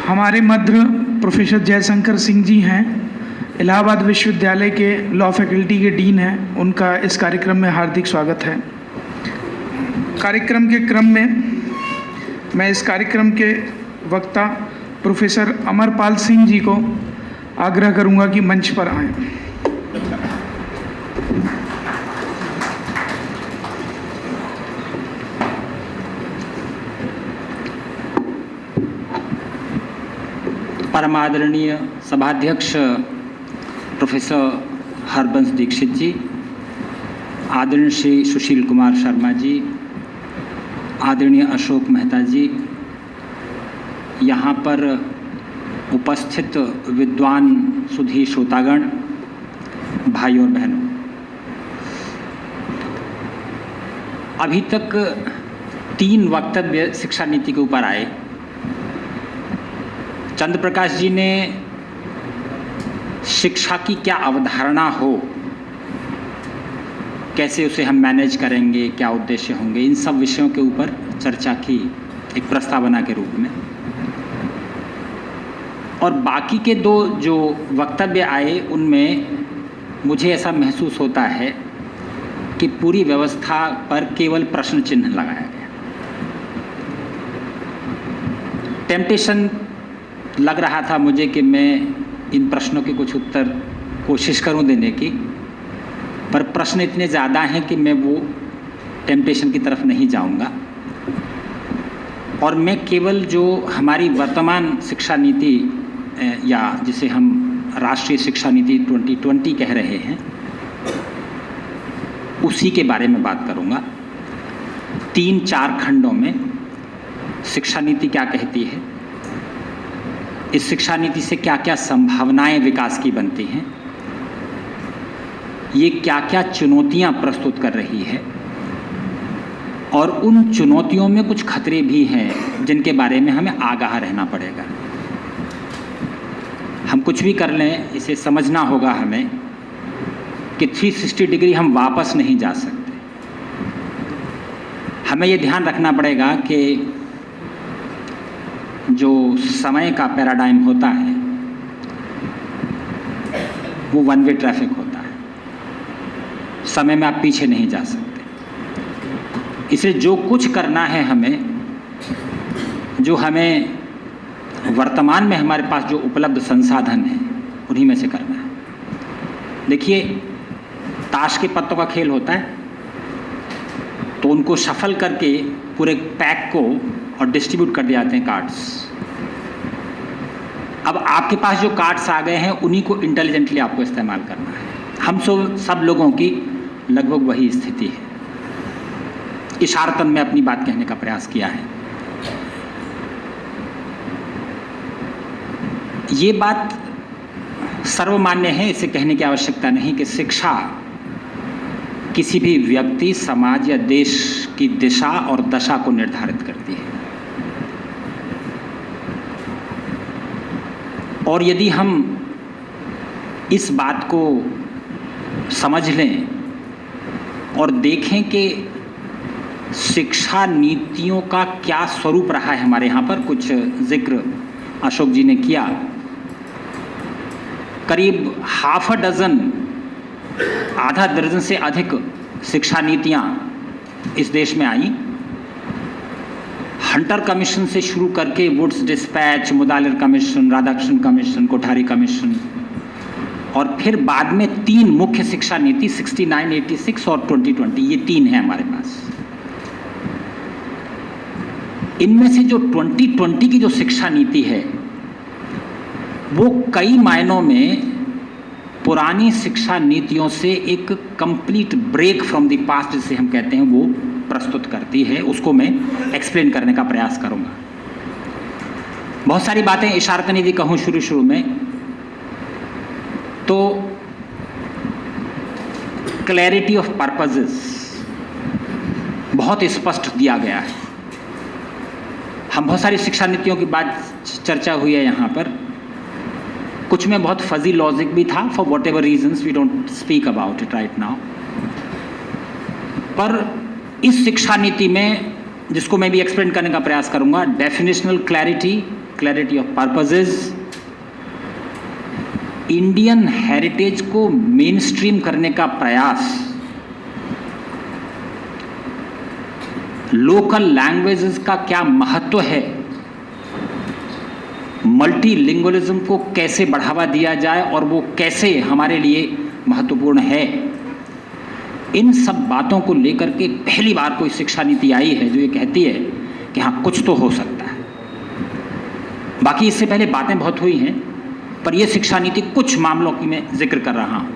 हमारे मध्य प्रोफेसर जयशंकर सिंह जी हैं, इलाहाबाद विश्वविद्यालय के लॉ फैकल्टी के डीन हैं। उनका इस कार्यक्रम में हार्दिक स्वागत है। कार्यक्रम के क्रम में मैं इस कार्यक्रम के वक्ता प्रोफेसर अमरपाल सिंह जी को आग्रह करूंगा कि मंच पर आएं। परमादरणीय सभाध्यक्ष प्रोफेसर हरबंश दीक्षित जी, आदरणीय श्री सुशील कुमार शर्मा जी, आदरणीय अशोक मेहता जी, यहाँ पर उपस्थित विद्वान सुधी श्रोतागण, भाई और बहनों, अभी तक 3 वक्तव्य शिक्षा नीति के ऊपर आए। चंद्र प्रकाश जी ने शिक्षा की क्या अवधारणा हो, कैसे उसे हम मैनेज करेंगे, क्या उद्देश्य होंगे, इन सब विषयों के ऊपर चर्चा की एक प्रस्तावना के रूप में। और बाकी के 2 जो वक्तव्य आए उनमें मुझे ऐसा महसूस होता है कि पूरी व्यवस्था पर केवल प्रश्न चिन्ह लगाया गया। टेम्पटेशन लग रहा था मुझे कि मैं इन प्रश्नों के कुछ उत्तर कोशिश करूं देने की, पर प्रश्न इतने ज़्यादा हैं कि मैं वो टेम्पटेशन की तरफ नहीं जाऊंगा। और मैं केवल जो हमारी वर्तमान शिक्षा नीति या जिसे हम राष्ट्रीय शिक्षा नीति 2020 कह रहे हैं, उसी के बारे में बात करूंगा। 3-4 खंडों में शिक्षा नीति क्या कहती है, इस शिक्षा नीति से क्या क्या संभावनाएं विकास की बनती हैं, ये क्या क्या चुनौतियां प्रस्तुत कर रही है, और उन चुनौतियों में कुछ खतरे भी हैं जिनके बारे में हमें आगाह रहना पड़ेगा। हम कुछ भी कर लें, इसे समझना होगा हमें कि 360 डिग्री हम वापस नहीं जा सकते। हमें ये ध्यान रखना पड़ेगा कि जो समय का पैराडाइम होता है वो 1 वे ट्रैफिक होता है, समय में आप पीछे नहीं जा सकते। इसलिए जो कुछ करना है हमें, जो हमें वर्तमान में हमारे पास जो उपलब्ध संसाधन हैं उन्हीं में से करना है। देखिए, ताश के पत्तों का खेल होता है, तो उनको शफल करके पूरे पैक को और डिस्ट्रीब्यूट कर दिए जाते हैं कार्ड्स। अब आपके पास जो कार्ड्स आ गए हैं उन्हीं को इंटेलिजेंटली आपको इस्तेमाल करना है। हम सब लोगों की लगभग वही स्थिति है। इशारतन में अपनी बात कहने का प्रयास किया है। ये बात सर्वमान्य है, इसे कहने की आवश्यकता नहीं कि शिक्षा किसी भी व्यक्ति, समाज या देश की दिशा और दशा को निर्धारित करती है। और यदि हम इस बात को समझ लें और देखें कि शिक्षा नीतियों का क्या स्वरूप रहा है हमारे यहाँ पर, कुछ जिक्र अशोक जी ने किया। करीब आधा दर्जन से अधिक शिक्षा नीतियाँ इस देश में आई। हंटर कमीशन से शुरू करके Wood's dispatch, Mudaliar commission, Radhakrishnan commission, Kothari commission, और फिर बाद में 3 मुख्य शिक्षा नीति 69, 86 और 2020, ये 3 हैं हमारे पास। इनमें से जो 2020 की जो शिक्षा नीति है वो कई मायनों में पुरानी शिक्षा नीतियों से एक complete break from the past जिसे हम कहते हैं वो प्रस्तुत करती है। उसको मैं एक्सप्लेन करने का प्रयास करूंगा। बहुत सारी बातें इशारतन यदि कहूँ शुरू में, तो क्लैरिटी ऑफ पर्पसेस बहुत स्पष्ट दिया गया है। हम बहुत सारी शिक्षा नीतियों की बात चर्चा हुई है यहाँ पर। कुछ में बहुत फजी लॉजिक भी था, for whatever reasons we don't speak about it right now. पर इस शिक्षा नीति में, जिसको मैं भी एक्सप्लेन करने का प्रयास करूंगा, definitional clarity, clarity of purposes, Indian heritage को मेन स्ट्रीम करने का प्रयास, लोकल लैंग्वेजेस का क्या महत्व है, मल्टीलिंगुअलिज्म को कैसे बढ़ावा दिया जाए और वो कैसे हमारे लिए महत्वपूर्ण है, इन सब बातों को लेकर के पहली बार कोई शिक्षा नीति आई है जो ये कहती है कि हाँ कुछ तो हो सकता है। बाकी इससे पहले बातें बहुत हुई हैं, पर यह शिक्षा नीति कुछ मामलों की मैं जिक्र कर रहा हूँ।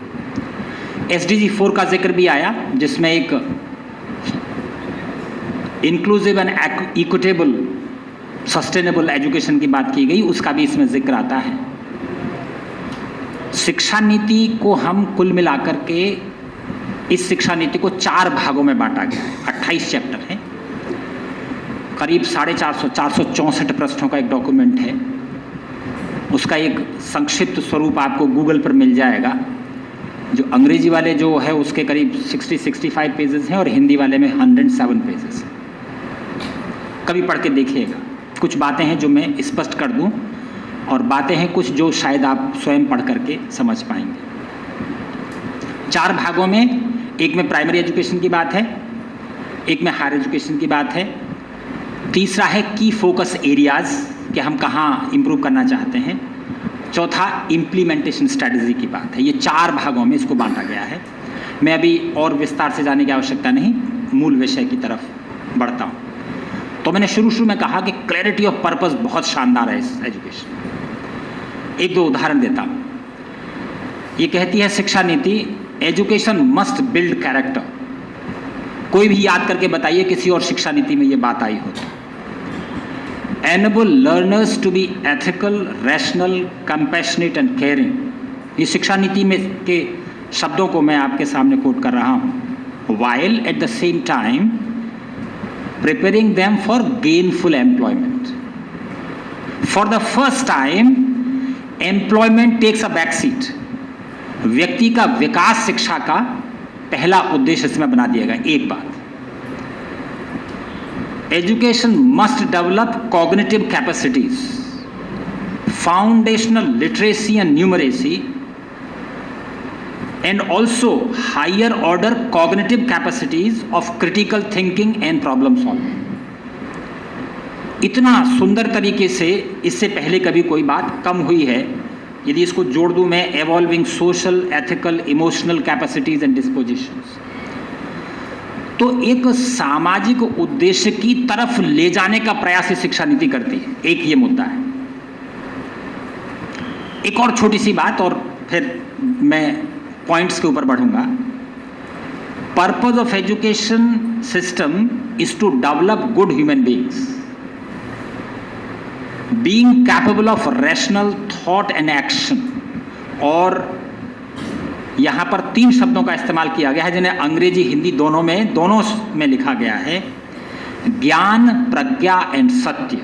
SDG 4 का जिक्र भी आया, जिसमें एक inclusive and equitable sustainable education की बात की गई, उसका भी इसमें जिक्र आता है। शिक्षा नीति को हम कुल मिलाकर के, इस शिक्षा नीति को 4 भागों में बांटा गया है। 28 चैप्टर हैं, करीब 464 पृष्ठों का एक डॉक्यूमेंट है। उसका एक संक्षिप्त स्वरूप आपको गूगल पर मिल जाएगा। जो अंग्रेजी वाले जो है उसके करीब 60-65 पेजेस हैं और हिंदी वाले में 107 पेजेस हैं। कभी पढ़ के देखिएगा। कुछ बातें हैं जो मैं स्पष्ट कर दूं और बातें हैं कुछ जो शायद आप स्वयं पढ़ करके समझ पाएंगे। 4 भागों में, एक में प्राइमरी एजुकेशन की बात है, एक में हायर एजुकेशन की बात है, तीसरा है की फोकस एरियाज कि हम कहाँ इम्प्रूव करना चाहते हैं, चौथा इम्प्लीमेंटेशन स्ट्रैटेजी की बात है। ये 4 भागों में इसको बांटा गया है। मैं अभी और विस्तार से जाने की आवश्यकता नहीं, मूल विषय की तरफ बढ़ता हूँ। तो मैंने शुरू में कहा कि क्लैरिटी ऑफ पर्पस बहुत शानदार है इस एजुकेशन। 1-2 उदाहरण देता हूँ। ये कहती है शिक्षा नीति, एजुकेशन मस्ट बिल्ड कैरेक्टर। कोई भी याद करके बताइए किसी और शिक्षा नीति में ये बात आई हो तो। Enable learners to be ethical, rational, compassionate and caring। ये शिक्षा नीति में के शब्दों को मैं आपके सामने कोट कर रहा हूँ। While at the same time preparing them for gainful employment। For the first time employment takes a back seat। व्यक्ति का विकास शिक्षा का पहला उद्देश्य इसमें बना दिया गया। एक बात, education must develop cognitive capacities, foundational literacy and numeracy and also higher order cognitive capacities of critical thinking and problem solving. इतना सुंदर तरीके से इससे पहले कभी कोई बात कम हुई है। यदि इसको जोड़ दूं मैं, evolving social, ethical, emotional capacities and dispositions, तो एक सामाजिक उद्देश्य की तरफ ले जाने का प्रयास शिक्षा नीति करती है। एक ये मुद्दा है। एक और छोटी सी बात और फिर मैं पॉइंट्स के ऊपर बढ़ूंगा। Purpose of education system is to develop good human beings, being capable of rational thought and action। और यहाँ पर 3 शब्दों का इस्तेमाल किया गया है जिन्हें अंग्रेजी हिंदी दोनों में लिखा गया है। ज्ञान, प्रज्ञा एंड सत्य,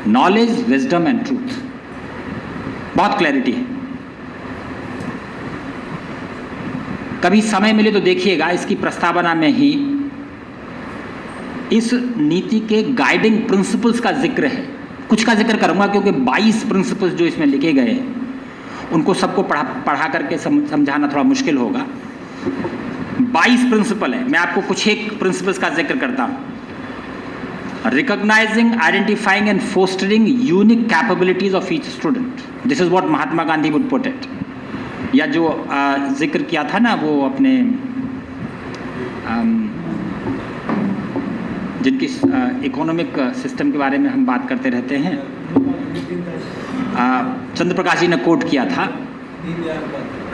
नॉलेज, विजडम एंड ट्रूथ। बहुत क्लैरिटी है। कभी समय मिले तो देखिएगा, इसकी प्रस्तावना में ही इस नीति के गाइडिंग प्रिंसिपल्स का जिक्र है। कुछ का जिक्र करूंगा क्योंकि 22 प्रिंसिपल्स जो इसमें लिखे गए हैं उनको सबको पढ़ा करके समझाना थोड़ा मुश्किल होगा। 22 प्रिंसिपल है। मैं आपको कुछ एक प्रिंसिपल्स का जिक्र करता हूं। Recognising, identifying and fostering unique capabilities of each student, this is what Mahatma Gandhi would put it. या जो जिक्र किया था ना वो अपने जिनकी इकोनॉमिक सिस्टम के बारे में हम बात करते रहते हैं, चंद्र प्रकाश जी ने कोट किया था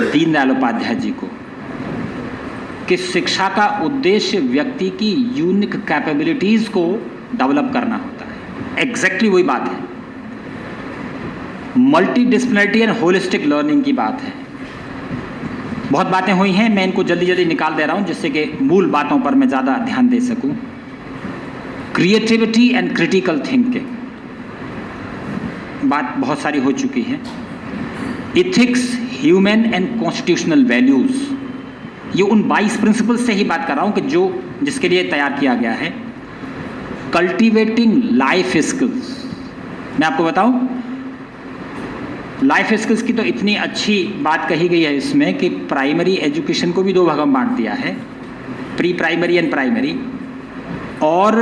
दीनदयाल उपाध्याय जी को कि शिक्षा का उद्देश्य व्यक्ति की यूनिक कैपेबिलिटीज को डेवलप करना होता है। एग्जैक्टली वही बात है। Multi disciplinary and holistic learning की बात है। बहुत बातें हुई हैं, मैं इनको जल्दी जल्दी निकाल दे रहा हूं जिससे कि मूल बातों पर मैं ज़्यादा ध्यान दे सकूं। क्रिएटिविटी एंड क्रिटिकल थिंकिंग, बात बहुत सारी हो चुकी है। Ethics, human and constitutional values, ये उन 22 प्रिंसिपल्स से ही बात कर रहा हूं कि जिसके लिए तैयार किया गया है। कल्टिवेटिंग लाइफ स्किल्स, मैं आपको बताऊं, लाइफ स्किल्स की तो इतनी अच्छी बात कही गई है इसमें कि प्राइमरी एजुकेशन को भी दो भागों में बांट दिया है, प्री प्राइमरी एंड प्राइमरी। और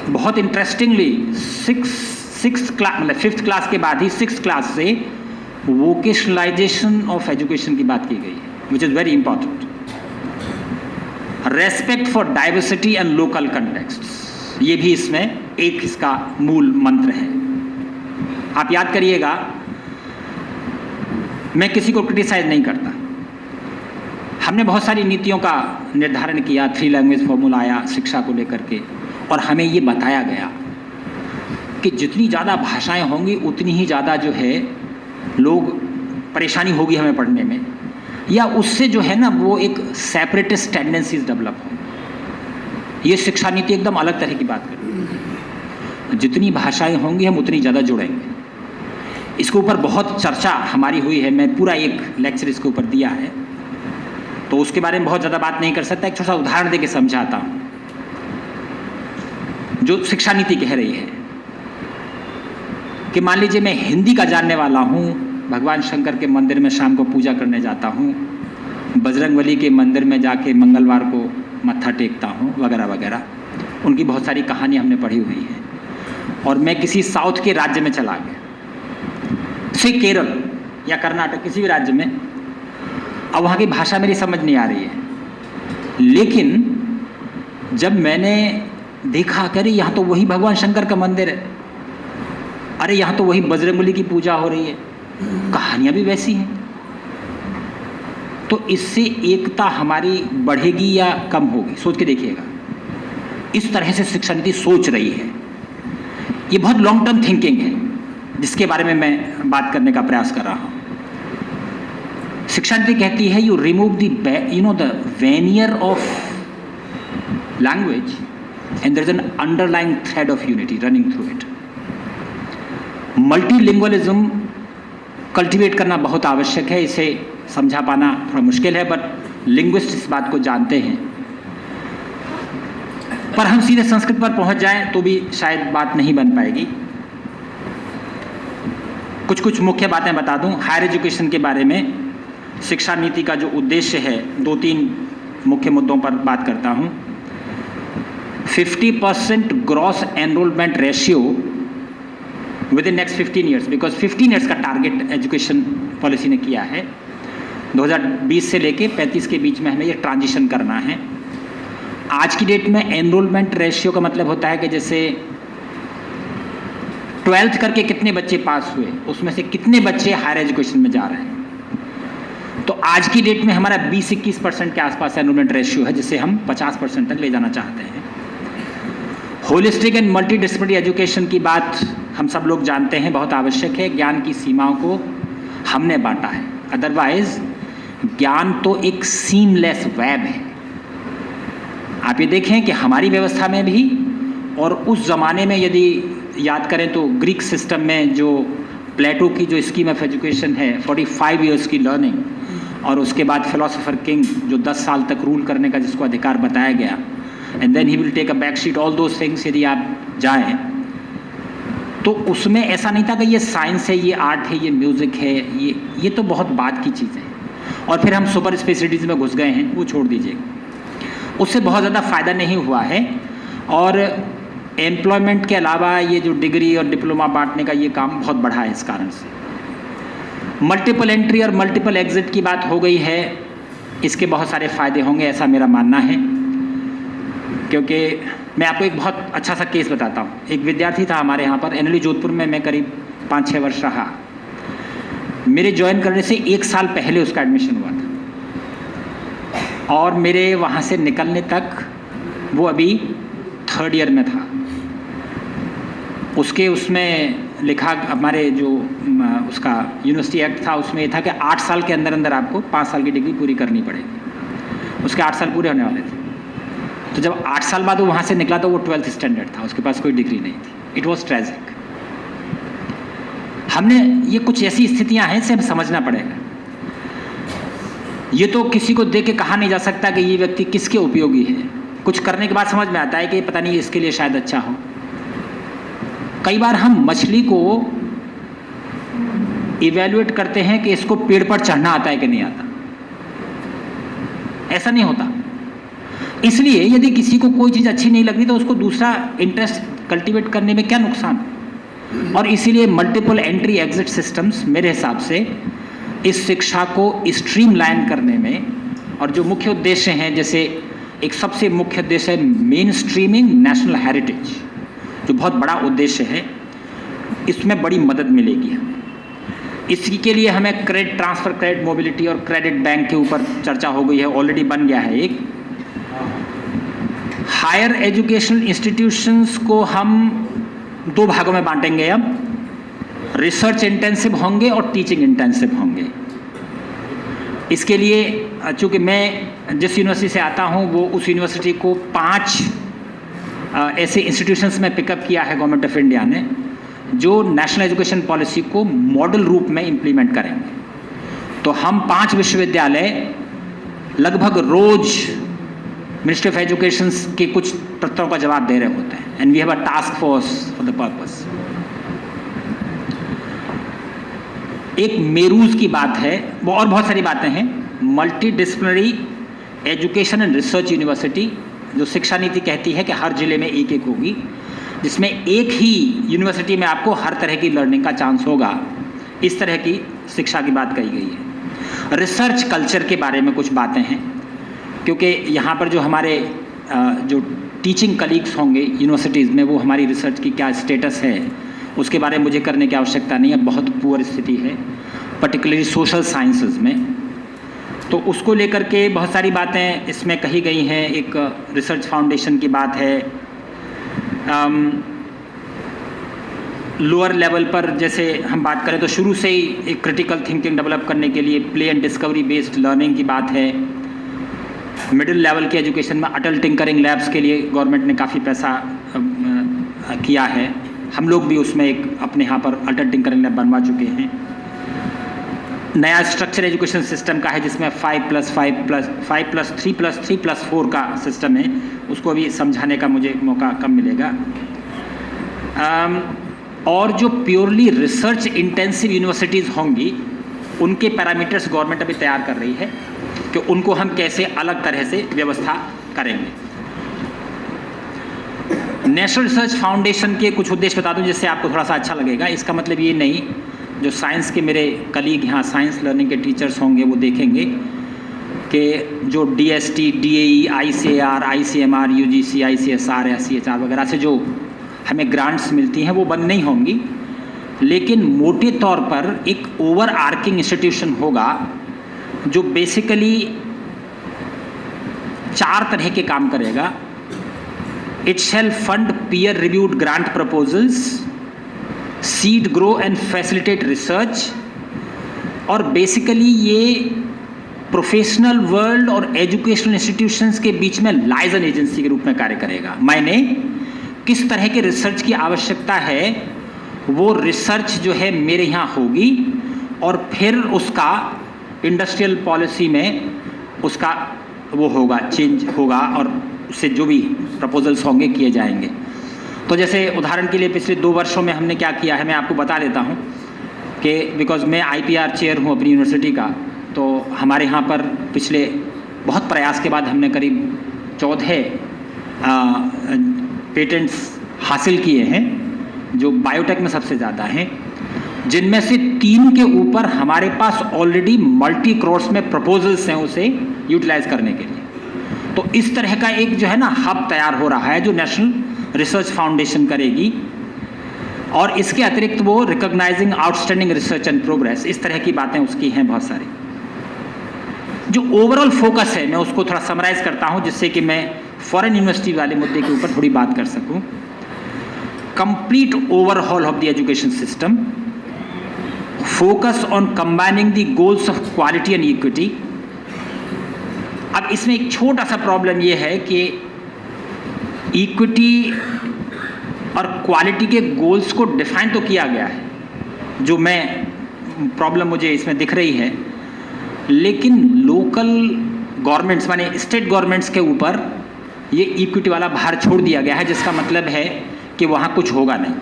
बहुत इंटरेस्टिंगली सिक्स क्लास मतलब 5th क्लास के बाद ही 6th क्लास से वोकेशनलाइजेशन ऑफ एजुकेशन की बात की गई है, which is very important. Respect for diversity and local context, ये भी इसमें एक इसका मूल मंत्र है। आप याद करिएगा, मैं किसी को क्रिटिसाइज नहीं करता। हमने बहुत सारी नीतियों का निर्धारण किया, 3 लैंग्वेज फॉर्मूला आया शिक्षा को लेकर के, और हमें ये बताया गया कि जितनी ज़्यादा भाषाएं होंगी उतनी ही ज़्यादा जो है लोग परेशानी होगी हमें पढ़ने में, या उससे जो है ना वो एक सेपरेटिस्ट टेंडेंसीज डेवलप हो। ये शिक्षा नीति एकदम अलग तरह की बात कर रही है। जितनी भाषाएं होंगी हम उतनी ज़्यादा जुड़ेंगे। इसके ऊपर बहुत चर्चा हमारी हुई है, मैं पूरा एक लेक्चर इसके ऊपर दिया है, तो उसके बारे में बहुत ज़्यादा बात नहीं कर सकता। एक छोटा सा उदाहरण देके समझाता हूँ। जो शिक्षा नीति कह रही है कि मान लीजिए मैं हिंदी का जानने वाला हूँ, भगवान शंकर के मंदिर में शाम को पूजा करने जाता हूँ, बजरंगबली के मंदिर में जाके मंगलवार को मत्था टेकता हूँ, वगैरह वगैरह। उनकी बहुत सारी कहानी हमने पढ़ी हुई है। और मैं किसी साउथ के राज्य में चला गया, से केरल या कर्नाटक, किसी भी राज्य में, अब वहाँ की भाषा मेरी समझ नहीं आ रही है, लेकिन जब मैंने देखा कि अरे यहाँ तो वही भगवान शंकर का मंदिर है, अरे यहाँ तो वही बजरंगबली की पूजा हो रही है, कहानियाँ भी वैसी हैं, तो इससे एकता हमारी बढ़ेगी या कम होगी? सोच के देखिएगा। इस तरह से शिक्षा नीति सोच रही है। ये बहुत लॉन्ग टर्म थिंकिंग है, जिसके बारे में मैं बात करने का प्रयास कर रहा हूँ। शिक्षा नीति कहती है you remove the veneer of language and there is an underlying thread of unity running through it. Multilingualism cultivate करना बहुत आवश्यक है। इसे समझा पाना थोड़ा मुश्किल है, बट लिंग्विस्ट इस बात को जानते हैं। पर हम सीधे संस्कृत पर पहुंच जाएं तो भी शायद बात नहीं बन पाएगी। कुछ मुख्य बातें बता दूं हायर एजुकेशन के बारे में। शिक्षा नीति का जो उद्देश्य है, 2-3 मुख्य मुद्दों पर बात करता हूं। 50% gross enrolment ratio with in next 15 years, because 15 years का टारगेट एजुकेशन पॉलिसी ने किया है। 2020 से लेके 35 के बीच में हमें ये ट्रांजिशन करना है। आज की डेट में एनरोलमेंट रेशियो का मतलब होता है कि जैसे 12th करके कितने बच्चे पास हुए, उसमें से कितने बच्चे हायर एजुकेशन में जा रहे हैं। तो आज की डेट में हमारा 20-21% के आसपास एनरोलमेंट रेशियो है, जिसे हम 50% तक ले जाना चाहते हैं। होलिस्टिक एंड मल्टीडिसिप्लिनरी एजुकेशन की बात हम सब लोग जानते हैं, बहुत आवश्यक है। ज्ञान की सीमाओं को हमने बांटा है, अदरवाइज ज्ञान तो एक सीमलेस वेब है। आप ये देखें कि हमारी व्यवस्था में भी और उस ज़माने में यदि याद करें तो ग्रीक सिस्टम में जो प्लेटो की जो स्कीम ऑफ एजुकेशन है, 45 ईयर्स की लर्निंग, और उसके बाद फिलोसोफर किंग जो 10 साल तक रूल करने का जिसको अधिकार बताया गया, and then he will take a back seat all those things. यदि आप जाएं तो उसमें ऐसा नहीं था कि ये साइंस है, ये आर्ट है, ये म्यूज़िक है, ये तो बहुत बाद की चीज़ है। और फिर हम सुपर स्पेशलिटीज़ में घुस गए हैं, वो छोड़ दीजिए। उससे बहुत ज़्यादा फ़ायदा नहीं हुआ है। और एम्प्लॉयमेंट के अलावा ये जो डिग्री और डिप्लोमा बांटने का ये काम बहुत बढ़ा है इस कारण से। मल्टीपल एंट्री और मल्टीपल एग्जिट की बात हो गई है, इसके बहुत सारे फ़ायदे होंगे ऐसा मेरा मानना है। क्योंकि मैं आपको एक बहुत अच्छा सा केस बताता हूँ। एक विद्यार्थी था हमारे यहाँ पर एनएलयू जोधपुर में, मैं करीब 5-6 वर्ष रहा। मेरे ज्वाइन करने से 1 साल पहले उसका एडमिशन हुआ था, और मेरे वहाँ से निकलने तक वो अभी 3rd ईयर में था। उसमें लिखा, हमारे जो उसका यूनिवर्सिटी एक्ट था उसमें ये था कि 8 साल के अंदर अंदर आपको 5 साल की डिग्री पूरी करनी पड़ेगी। उसके 8 साल पूरे होने वाले थे। तो जब 8 साल बाद वो वहाँ से निकला तो वो 12th स्टैंडर्ड था, उसके पास कोई डिग्री नहीं थी। It was tragic. हमने ये कुछ ऐसी स्थितियाँ हैं, इसे हमें समझना पड़ेगा। ये तो किसी को देख के कहा नहीं जा सकता कि ये व्यक्ति किसके उपयोगी है। कुछ करने के बाद समझ में आता है कि पता नहीं इसके लिए शायद अच्छा हो। कई बार हम मछली को इवैल्यूएट करते हैं कि इसको पेड़ पर चढ़ना आता है कि नहीं आता। ऐसा नहीं होता। इसलिए यदि किसी को कोई चीज़ अच्छी नहीं लग रही तो उसको दूसरा इंटरेस्ट कल्टीवेट करने में क्या नुकसान। और इसीलिए मल्टीपल एंट्री एग्जिट सिस्टम्स मेरे हिसाब से इस शिक्षा को स्ट्रीमलाइन करने में, और जो मुख्य उद्देश्य हैं, जैसे एक सबसे मुख्य उद्देश्य है मेन स्ट्रीमिंग नेशनल हेरिटेज, जो बहुत बड़ा उद्देश्य है, इसमें बड़ी मदद मिलेगी हमें। इसी के लिए हमें क्रेडिट ट्रांसफ़र, क्रेडिट मोबिलिटी और क्रेडिट बैंक के ऊपर चर्चा हो गई है, ऑलरेडी बन गया है एक। हायर एजुकेशनल इंस्टीट्यूशंस को हम 2 भागों में बांटेंगे अब, रिसर्च इंटेंसिव होंगे और टीचिंग इंटेंसिव होंगे। इसके लिए चूँकि मैं जिस यूनिवर्सिटी से आता हूँ वो उस यूनिवर्सिटी को 5 ऐसे इंस्टीट्यूशंस में पिकअप किया है गवर्नमेंट ऑफ इंडिया ने, जो नेशनल एजुकेशन पॉलिसी को मॉडल रूप में इम्प्लीमेंट करेंगे। तो हम 5 विश्वविद्यालय लगभग रोज मिनिस्ट्री ऑफ एजुकेशन के कुछ प्रश्नों का जवाब दे रहे होते हैं, and we have a task force for the purpose. एक मेरूज की बात है, वो और बहुत सारी बातें हैं। Multi disciplinary education and research university, जो शिक्षा नीति कहती है कि हर जिले में एक होगी, जिसमें एक ही यूनिवर्सिटी में आपको हर तरह की लर्निंग का चांस होगा। इस तरह की शिक्षा की बात कही गई है। रिसर्च कल्चर के बारे में कुछ बातें हैं, क्योंकि यहाँ पर जो हमारे जो टीचिंग कलीग्स होंगे यूनिवर्सिटीज़ में, वो हमारी रिसर्च की क्या स्टेटस है उसके बारे में मुझे करने की आवश्यकता नहीं है। बहुत पुअर स्थिति है, पर्टिकुलरली सोशल साइंसेज में। तो उसको लेकर के बहुत सारी बातें इसमें कही गई हैं। एक रिसर्च फाउंडेशन की बात है। लोअर लेवल पर जैसे हम बात करें तो शुरू से ही एक क्रिटिकल थिंकिंग डेवलप करने के लिए play and discovery based learning की बात है। मिडिल लेवल के एजुकेशन में अटल टिंकरिंग लैब्स के लिए गवर्नमेंट ने काफ़ी पैसा किया है। हम लोग भी उसमें एक अपने यहाँ पर अटल टिंकरिंग लैब बनवा चुके हैं। नया स्ट्रक्चर एजुकेशन सिस्टम का है, जिसमें 5+3+3+4 का सिस्टम है। उसको भी समझाने का मुझे मौका कम मिलेगा। और जो प्योरली रिसर्च इंटेंसिव यूनिवर्सिटीज़ होंगी, उनके पैरामीटर्स गवर्नमेंट अभी तैयार कर रही है कि उनको हम कैसे अलग तरह से व्यवस्था करेंगे। नेशनल रिसर्च फाउंडेशन के कुछ उद्देश्य बता दूं जिससे आपको थोड़ा सा अच्छा लगेगा। इसका मतलब ये नहीं, जो साइंस के मेरे कलीग यहाँ साइंस लर्निंग के टीचर्स होंगे वो देखेंगे कि जो DST, DAE, ICAR, ICMR, UGC, ICSR, SCHR वगैरह से जो हमें ग्रांट्स मिलती हैं वो बंद नहीं होंगी, लेकिन मोटे तौर पर एक ओवर आर्किंग इंस्टीट्यूशन होगा जो बेसिकली 4 तरह के काम करेगा। It shall fund peer reviewed grant proposals, seed grow and facilitate research, और बेसिकली ये प्रोफेशनल वर्ल्ड और एजुकेशनल इंस्टीट्यूशंस के बीच में लाइजन एजेंसी के रूप में कार्य करेगा। मायने किस तरह के रिसर्च की आवश्यकता है वो रिसर्च जो है मेरे यहाँ होगी, और फिर उसका इंडस्ट्रियल पॉलिसी में उसका वो होगा, चेंज होगा, और उससे जो भी प्रपोजल्स होंगे किए जाएंगे। तो जैसे उदाहरण के लिए पिछले 2 वर्षों में हमने क्या किया है मैं आपको बता देता हूँ कि बिकॉज मैं IPR चेयर हूँ अपनी यूनिवर्सिटी का, तो हमारे यहाँ पर पिछले बहुत प्रयास के बाद हमने करीब 14 पेटेंट्स हासिल किए हैं, जो बायोटेक में सबसे ज़्यादा हैं, जिनमें से 3 के ऊपर हमारे पास ऑलरेडी मल्टी करोड़्स में प्रपोजल्स हैं उसे यूटिलाइज करने के लिए। तो इस तरह का एक जो है ना हब तैयार हो रहा है जो नेशनल रिसर्च फाउंडेशन करेगी, और इसके अतिरिक्त वो recognising outstanding research and progress, इस तरह की बातें उसकी हैं बहुत सारी। जो ओवरऑल फोकस है मैं उसको थोड़ा समराइज करता हूँ जिससे कि मैं फॉरेन यूनिवर्सिटी वाले मुद्दे के ऊपर थोड़ी बात कर सकूँ। Complete overhaul of the education system, focus on combining the goals of quality and equity. अब इसमें एक छोटा सा प्रॉब्लम ये है कि इक्विटी और क्वालिटी के गोल्स को डिफाइन तो किया गया है, जो मैं प्रॉब्लम मुझे इसमें दिख रही है, लेकिन लोकल गवर्नमेंट्स माने स्टेट गवर्नमेंट्स के ऊपर ये इक्विटी वाला भार छोड़ दिया गया है, जिसका मतलब है कि वहाँ कुछ होगा नहीं।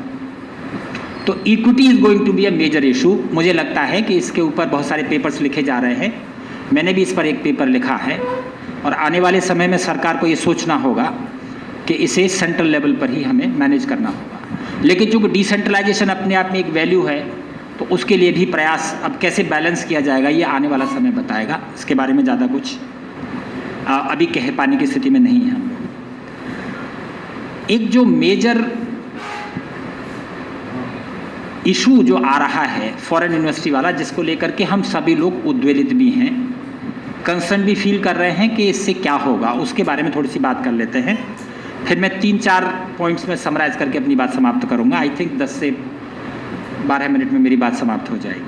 तो equity is going to be a major issue. मुझे लगता है कि इसके ऊपर बहुत सारे पेपर्स लिखे जा रहे हैं, मैंने भी इस पर एक पेपर लिखा है, और आने वाले समय में सरकार को ये सोचना होगा कि इसे सेंट्रल लेवल पर ही हमें मैनेज करना होगा। लेकिन चूँकि डिसेंट्रलाइजेशन अपने आप में एक वैल्यू है, तो उसके लिए भी प्रयास अब कैसे बैलेंस किया जाएगा ये आने वाला समय बताएगा। इसके बारे में ज़्यादा कुछ अभी कह पाने की स्थिति में नहीं है हम लोग। एक जो मेजर इशू जो आ रहा है फॉरेन यूनिवर्सिटी वाला, जिसको लेकर के हम सभी लोग उद्वेलित भी हैं, कंसर्न भी फील कर रहे हैं कि इससे क्या होगा, उसके बारे में थोड़ी सी बात कर लेते हैं। फिर मैं 3-4 पॉइंट्स में समराइज़ करके अपनी बात समाप्त करूंगा। आई थिंक 10 से 12 मिनट में मेरी बात समाप्त हो जाएगी।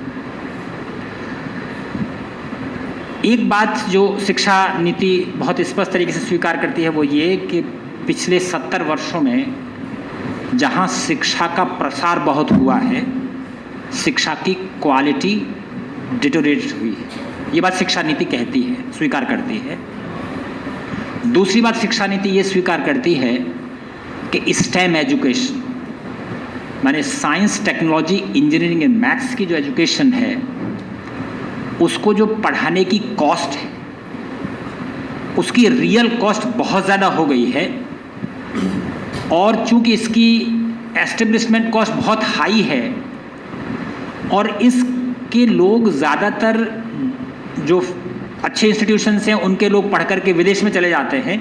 एक बात जो शिक्षा नीति बहुत स्पष्ट तरीके से स्वीकार करती है वो ये कि पिछले 70 वर्षों में जहाँ शिक्षा का प्रसार बहुत हुआ है, शिक्षा की क्वालिटी डिटोरेट हुई है। ये बात शिक्षा नीति कहती है, स्वीकार करती है। दूसरी बात शिक्षा नीति ये स्वीकार करती है कि स्टेम एजुकेशन, माने science, technology, engineering and maths की जो एजुकेशन है, उसको जो पढ़ाने की कॉस्ट है, उसकी रियल कॉस्ट बहुत ज़्यादा हो गई है, और चूंकि इसकी एस्टेब्लिशमेंट कॉस्ट बहुत हाई है और इसके लोग ज़्यादातर जो अच्छे इंस्टीट्यूशंस हैं उनके लोग पढ़ कर के विदेश में चले जाते हैं,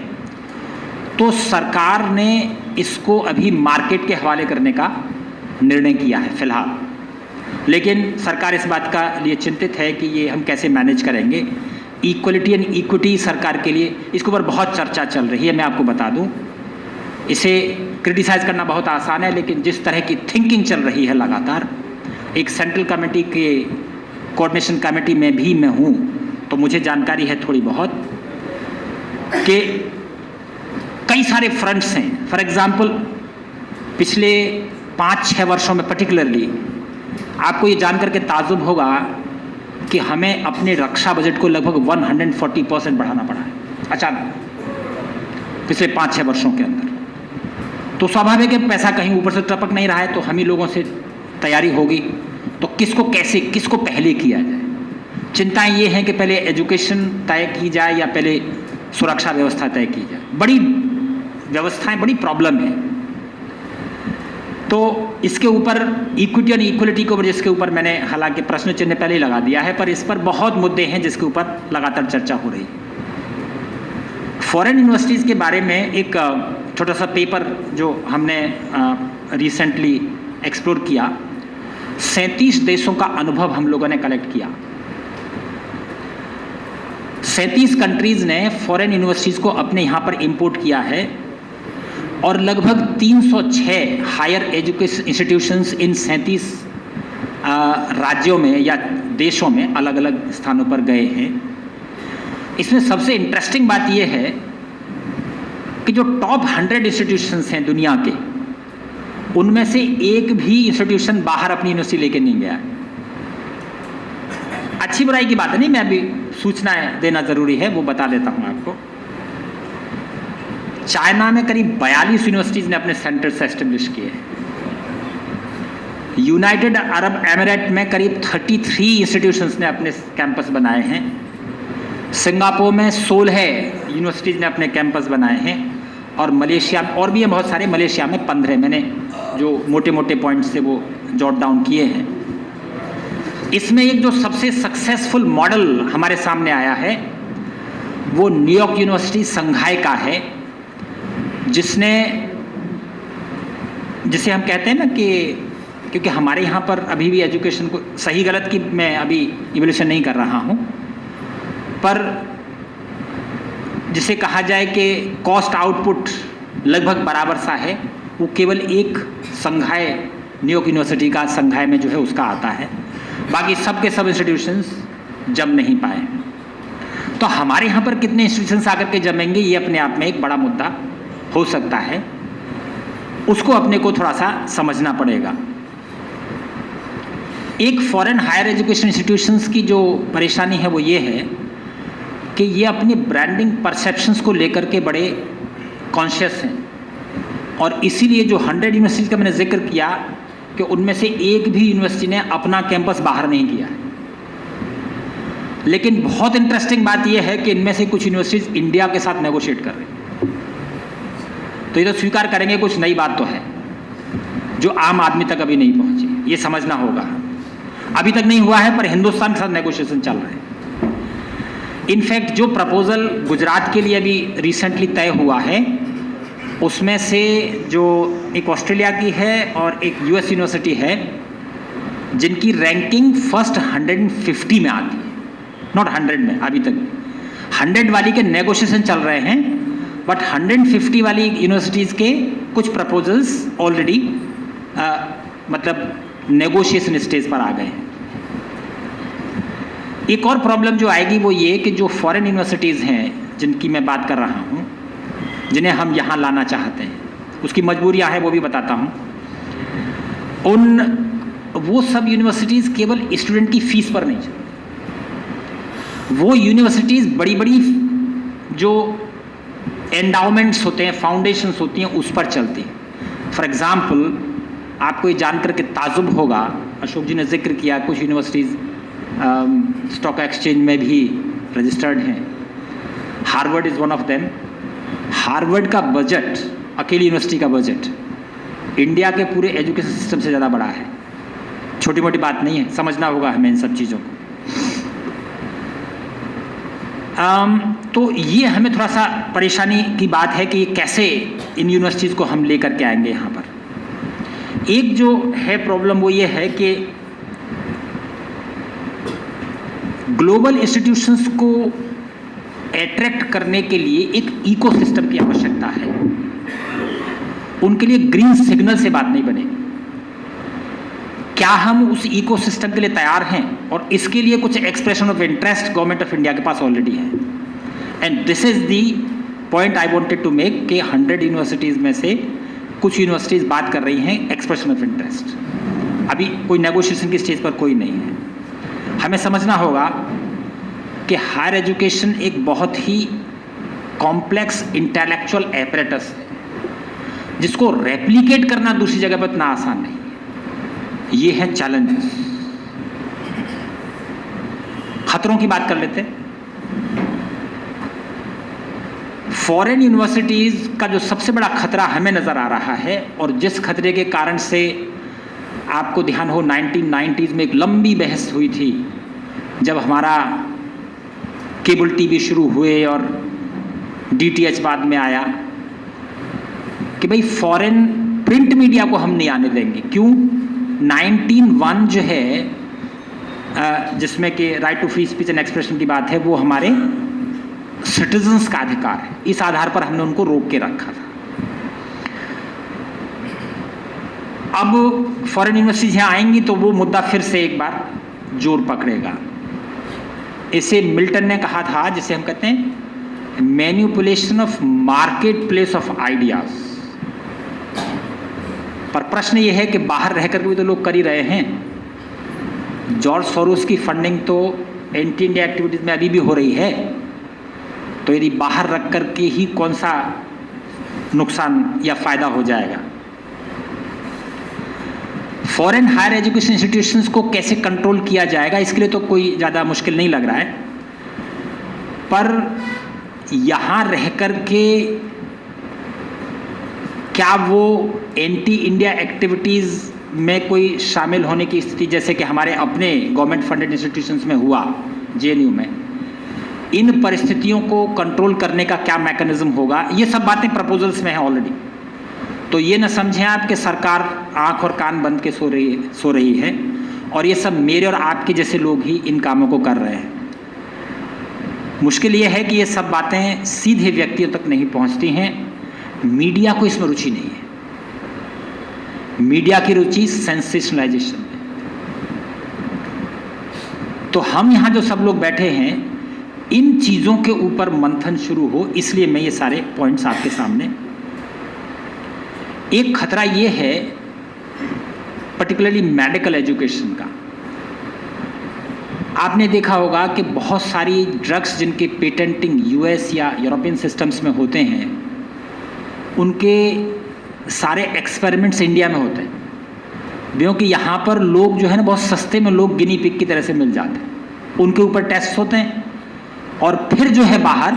तो सरकार ने इसको अभी मार्केट के हवाले करने का निर्णय किया है फिलहाल। लेकिन सरकार इस बात का लिए चिंतित है कि ये हम कैसे मैनेज करेंगे। इक्वलिटी एंड इक्विटी सरकार के लिए इसके ऊपर बहुत चर्चा चल रही है। मैं आपको बता दूं, इसे क्रिटिसाइज़ करना बहुत आसान है, लेकिन जिस तरह की थिंकिंग चल रही है लगातार, एक सेंट्रल कमेटी के कोऑर्डिनेशन कमेटी में भी मैं हूँ, तो मुझे जानकारी है थोड़ी बहुत कि कई सारे फ्रंट्स हैं। फॉर एग्जांपल पिछले 5-6 वर्षों में पर्टिकुलरली आपको ये जानकर के ताज्जुब होगा कि हमें अपने रक्षा बजट को लगभग 140% बढ़ाना पड़ा है अचानक पिछले 5-6 वर्षों के अंदर। तो स्वाभाविक है पैसा कहीं ऊपर से टपक नहीं रहा है, तो हम ही लोगों से तैयारी होगी तो किसको पहले किया जाए। चिंताएं ये हैं कि पहले एजुकेशन तय की जाए या पहले सुरक्षा व्यवस्था तय की जाए। बड़ी व्यवस्थाएं, बड़ी प्रॉब्लम है। तो इसके ऊपर इक्विटी और इक्वलिटी के ऊपर, जिसके ऊपर मैंने हालांकि प्रश्न चिन्ह पहले ही लगा दिया है, पर इस पर बहुत मुद्दे हैं जिसके ऊपर लगातार चर्चा हो रही है। फॉरेन यूनिवर्सिटीज़ के बारे में एक छोटा सा पेपर जो हमने रिसेंटली एक्सप्लोर किया, 37 देशों का अनुभव हम लोगों ने कलेक्ट किया। 37 कंट्रीज़ ने फॉरेन यूनिवर्सिटीज़ को अपने यहाँ पर इंपोर्ट किया है, और लगभग 306 हायर एजुकेशन इंस्टीट्यूशंस इन 37 राज्यों में या देशों में अलग अलग स्थानों पर गए हैं। इसमें सबसे इंटरेस्टिंग बात यह है कि जो टॉप 100 इंस्टीट्यूशंस हैं दुनिया के, उनमें से एक भी इंस्टीट्यूशन बाहर अपनी यूनिवर्सिटी लेके नहीं गया। अच्छी बुराई की बात है नहीं, मैं अभी सूचना देना ज़रूरी है, वो बता देता हूँ आपको। चाइना में करीब 42 यूनिवर्सिटीज़ ने अपने सेंटर्स एस्टेब्लिश किए हैं। यूनाइटेड अरब एमिरेट में करीब 33 इंस्टीट्यूशंस ने अपने कैंपस बनाए हैं। सिंगापुर में 16 यूनिवर्सिटीज़ ने अपने कैंपस बनाए हैं, और मलेशिया में और भी हैं बहुत सारे, मलेशिया में 15। मैंने जो मोटे मोटे पॉइंट्स से वो जॉट डाउन किए हैं। इसमें एक जो सबसे सक्सेसफुल मॉडल हमारे सामने आया है वो न्यूयॉर्क यूनिवर्सिटी संघाई का है, जिसे हम कहते हैं ना कि क्योंकि हमारे यहाँ पर अभी भी एजुकेशन को सही गलत की मैं अभी इवोल्यूशन नहीं कर रहा हूँ, पर जिसे कहा जाए कि कॉस्ट आउटपुट लगभग बराबर सा है, वो केवल एक संघाई न्यूयॉर्क यूनिवर्सिटी का संघाई में जो है उसका आता है। बाकी सब के सब इंस्टीट्यूशंस जम नहीं पाए। तो हमारे यहाँ पर कितने इंस्टीट्यूशंस आकर के जमेंगे, ये अपने आप में एक बड़ा मुद्दा हो सकता है, उसको अपने को थोड़ा सा समझना पड़ेगा। एक फॉरेन हायर एजुकेशन इंस्टीट्यूशंस की जो परेशानी है वो ये है कि ये अपनी ब्रांडिंग परसेप्शंस को लेकर के बड़े कॉन्शियस हैं, और इसीलिए जो 100 यूनिवर्सिटीज़ का मैंने जिक्र किया, कि उनमें से एक भी यूनिवर्सिटी ने अपना कैंपस बाहर नहीं किया है। लेकिन बहुत इंटरेस्टिंग बात यह है कि इनमें से कुछ यूनिवर्सिटीज इंडिया के साथ नेगोशिएट कर रही हैं। तो ये तो स्वीकार करेंगे कुछ नई बात तो है जो आम आदमी तक अभी नहीं पहुंची, ये समझना होगा। अभी तक नहीं हुआ है पर हिंदुस्तान के साथ नेगोशिएशन चल रहे हैं। इनफैक्ट जो प्रपोजल गुजरात के लिए अभी रिसेंटली तय हुआ है उसमें से जो एक ऑस्ट्रेलिया की है और एक यूएस यूनिवर्सिटी है जिनकी रैंकिंग फर्स्ट 150 में आती है, नॉट 100 में, अभी तक 100 वाली के नेगोशिएशन चल रहे हैं, बट 150 वाली यूनिवर्सिटीज़ के कुछ प्रपोजल्स ऑलरेडी मतलब नेगोशिएशन स्टेज पर आ गए हैं। एक और प्रॉब्लम जो आएगी वो ये कि जो फॉरेन यूनिवर्सिटीज़ हैं जिनकी मैं बात कर रहा हूँ, जिन्हें हम यहाँ लाना चाहते हैं, उसकी मजबूरियाँ हैं वो भी बताता हूँ। वो सब यूनिवर्सिटीज़ केवल स्टूडेंट की फीस पर नहीं चलती, वो यूनिवर्सिटीज़ बड़ी बड़ी जो एंडाउमेंट्स होते हैं, फाउंडेशंस होती हैं, उस पर चलती हैं। फॉर एग्ज़ाम्पल आपको ये जानकर के ताजुब होगा, अशोक जी ने जिक्र किया कुछ यूनिवर्सिटीज़ स्टॉक एक्सचेंज में भी रजिस्टर्ड हैं। Harvard is one of them. Harvard का बजट, अकेली यूनिवर्सिटी का बजट इंडिया के पूरे एजुकेशन सिस्टम से ज़्यादा बड़ा है। छोटी मोटी बात नहीं है, समझना होगा हमें इन सब चीज़ों को। तो ये हमें थोड़ा सा परेशानी की बात है कि कैसे इन यूनिवर्सिटीज़ को हम लेकर के आएंगे यहाँ पर। एक जो है प्रॉब्लम वो ये है कि ग्लोबल इंस्टीट्यूशंस को अट्रैक्ट करने के लिए एक इकोसिस्टम की आवश्यकता है। उनके लिए ग्रीन सिग्नल से बात नहीं बनेगी। क्या हम उस इकोसिस्टम के लिए तैयार हैं? और इसके लिए कुछ expression of interest government of India के पास ऑलरेडी है। And this is the point I wanted to make कि 100 यूनिवर्सिटीज़ में से कुछ यूनिवर्सिटीज़ बात कर रही हैं एक्सप्रेशन ऑफ इंटरेस्ट। अभी कोई नेगोशिएशन की स्टेज पर कोई नहीं है। हमें समझना होगा कि हायर एजुकेशन एक बहुत ही कॉम्प्लेक्स इंटेलेक्चुअल एपरेटस है जिसको रेप्लिकेट करना दूसरी जगह पर इतना आसान नहीं है। ये है चैलेंजेस। खतरों की बात कर लेते हैं। फॉरेन यूनिवर्सिटीज़ का जो सबसे बड़ा खतरा हमें नज़र आ रहा है और जिस खतरे के कारण से आपको ध्यान हो 1990s में एक लंबी बहस हुई थी जब हमारा केबल टीवी शुरू हुए और डीटीएच बाद में आया कि भाई फॉरेन प्रिंट मीडिया को हम नहीं आने देंगे। क्यों? 19(1) जो है जिसमें कि right to free speech and expression की बात है, वो हमारे सिटीजन्स का अधिकार है। इस आधार पर हमने उनको रोक के रखा था। अब फॉरेन यूनिवर्सिटीज यहाँ आएंगी तो वो मुद्दा फिर से एक बार जोर पकड़ेगा। इसे मिल्टन ने कहा था, जिसे हम कहते हैं manipulation of market place of ideas. पर प्रश्न ये है कि बाहर रह करके भी तो लोग कर ही रहे हैं। जॉर्ज सोरोस की फंडिंग तो एंटी इंडिया एक्टिविटीज में अभी भी हो रही है। तो यदि बाहर रख करके ही कौन सा नुकसान या फायदा हो जाएगा? फॉरेन हायर एजुकेशन इंस्टीट्यूशंस को कैसे कंट्रोल किया जाएगा, इसके लिए तो कोई ज़्यादा मुश्किल नहीं लग रहा है। पर यहाँ रह कर के क्या वो एंटी इंडिया एक्टिविटीज़ में कोई शामिल होने की स्थिति, जैसे कि हमारे अपने गवर्नमेंट फंडेड इंस्टीट्यूशंस में हुआ जेएनयू में, इन परिस्थितियों को कंट्रोल करने का क्या मैकेनिज्म होगा? ये सब बातें प्रपोजल्स में हैं ऑलरेडी। तो ये न समझें आप कि सरकार आंख और कान बंद के सो रही है और ये सब मेरे और आपके जैसे लोग ही इन कामों को कर रहे हैं। मुश्किल ये है कि ये सब बातें सीधे व्यक्तियों तक नहीं पहुंचती हैं। मीडिया को इसमें रुचि नहीं है। मीडिया की रुचि सेंसेशनलाइजेशन में। तो हम यहाँ जो सब लोग बैठे हैं, इन चीज़ों के ऊपर मंथन शुरू हो, इसलिए मैं ये सारे पॉइंट्स आपके सामने। एक खतरा ये है पर्टिकुलरली मेडिकल एजुकेशन का। आपने देखा होगा कि बहुत सारी ड्रग्स जिनके पेटेंटिंग यूएस या यूरोपियन सिस्टम्स में होते हैं, उनके सारे एक्सपेरिमेंट्स इंडिया में होते हैं। क्योंकि यहाँ पर लोग जो है ना बहुत सस्ते में लोग गिनी पिग की तरह से मिल जाते हैं, उनके ऊपर टेस्ट होते हैं और फिर जो है बाहर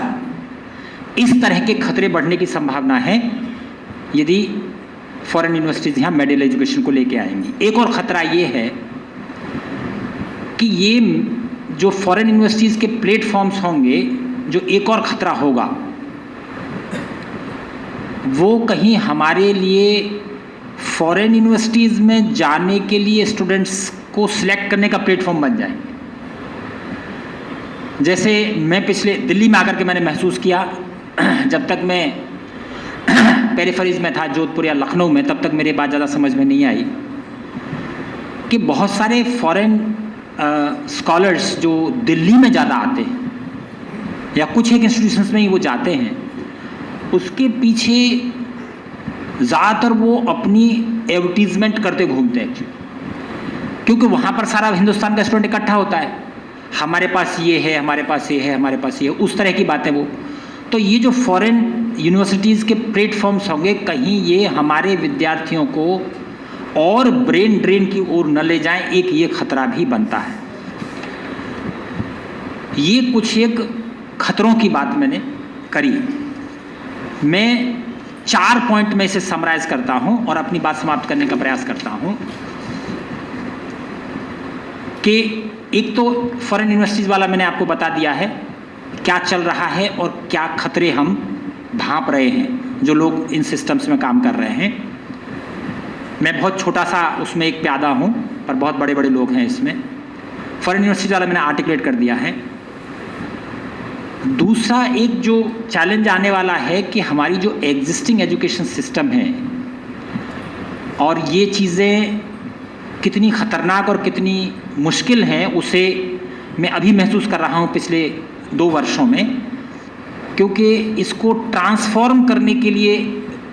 इस तरह के खतरे बढ़ने की संभावना है यदि फॉरेन यूनिवर्सिटीज यहाँ मेडिकल एजुकेशन को लेके आएंगी। एक और खतरा ये है कि ये जो फॉरेन यूनिवर्सिटीज के प्लेटफॉर्म्स होंगे, जो एक और खतरा होगा वो कहीं हमारे लिए फॉरेन यूनिवर्सिटीज़ में जाने के लिए स्टूडेंट्स को सिलेक्ट करने का प्लेटफॉर्म बन जाएंगे। जैसे मैं पिछले दिल्ली में आकर के मैंने महसूस किया, जब तक मैं पेरिफेरीज में था जोधपुर या लखनऊ में, तब तक मेरी बात ज़्यादा समझ में नहीं आई कि बहुत सारे फॉरेन स्कॉलर्स जो दिल्ली में ज़्यादा आते हैं या कुछ एक इंस्टीट्यूशंस में ही वो जाते हैं, उसके पीछे ज़्यादातर वो अपनी एडवर्टीजमेंट करते घूमते हैं क्योंकि वहाँ पर सारा हिंदुस्तान का स्टूडेंट इकट्ठा होता है, हमारे पास ये है, हमारे पास ये है, हमारे पास ये है, उस तरह की बातें वो। तो ये जो फॉरेन यूनिवर्सिटीज़ के प्लेटफॉर्म्स होंगे, कहीं ये हमारे विद्यार्थियों को और ब्रेन ड्रेन की ओर न ले जाएं, एक ये खतरा भी बनता है। ये कुछ एक खतरों की बात मैंने करी। मैं 4 पॉइंट में इसे समराइज करता हूं और अपनी बात समाप्त करने का प्रयास करता हूं कि एक तो फॉरेन यूनिवर्सिटीज वाला मैंने आपको बता दिया है क्या चल रहा है और क्या खतरे हम भांप रहे हैं जो लोग इन सिस्टम्स में काम कर रहे हैं। मैं बहुत छोटा सा उसमें एक प्यादा हूं, पर बहुत बड़े बड़े लोग हैं इसमें। फॉरेन यूनिवर्सिटी वाला मैंने आर्टिकुलेट कर दिया है। दूसरा एक जो चैलेंज आने वाला है कि हमारी जो एग्जिस्टिंग एजुकेशन सिस्टम है और ये चीज़ें कितनी ख़तरनाक और कितनी मुश्किल हैं, उसे मैं अभी महसूस कर रहा हूँ पिछले 2 वर्षों में, क्योंकि इसको ट्रांसफॉर्म करने के लिए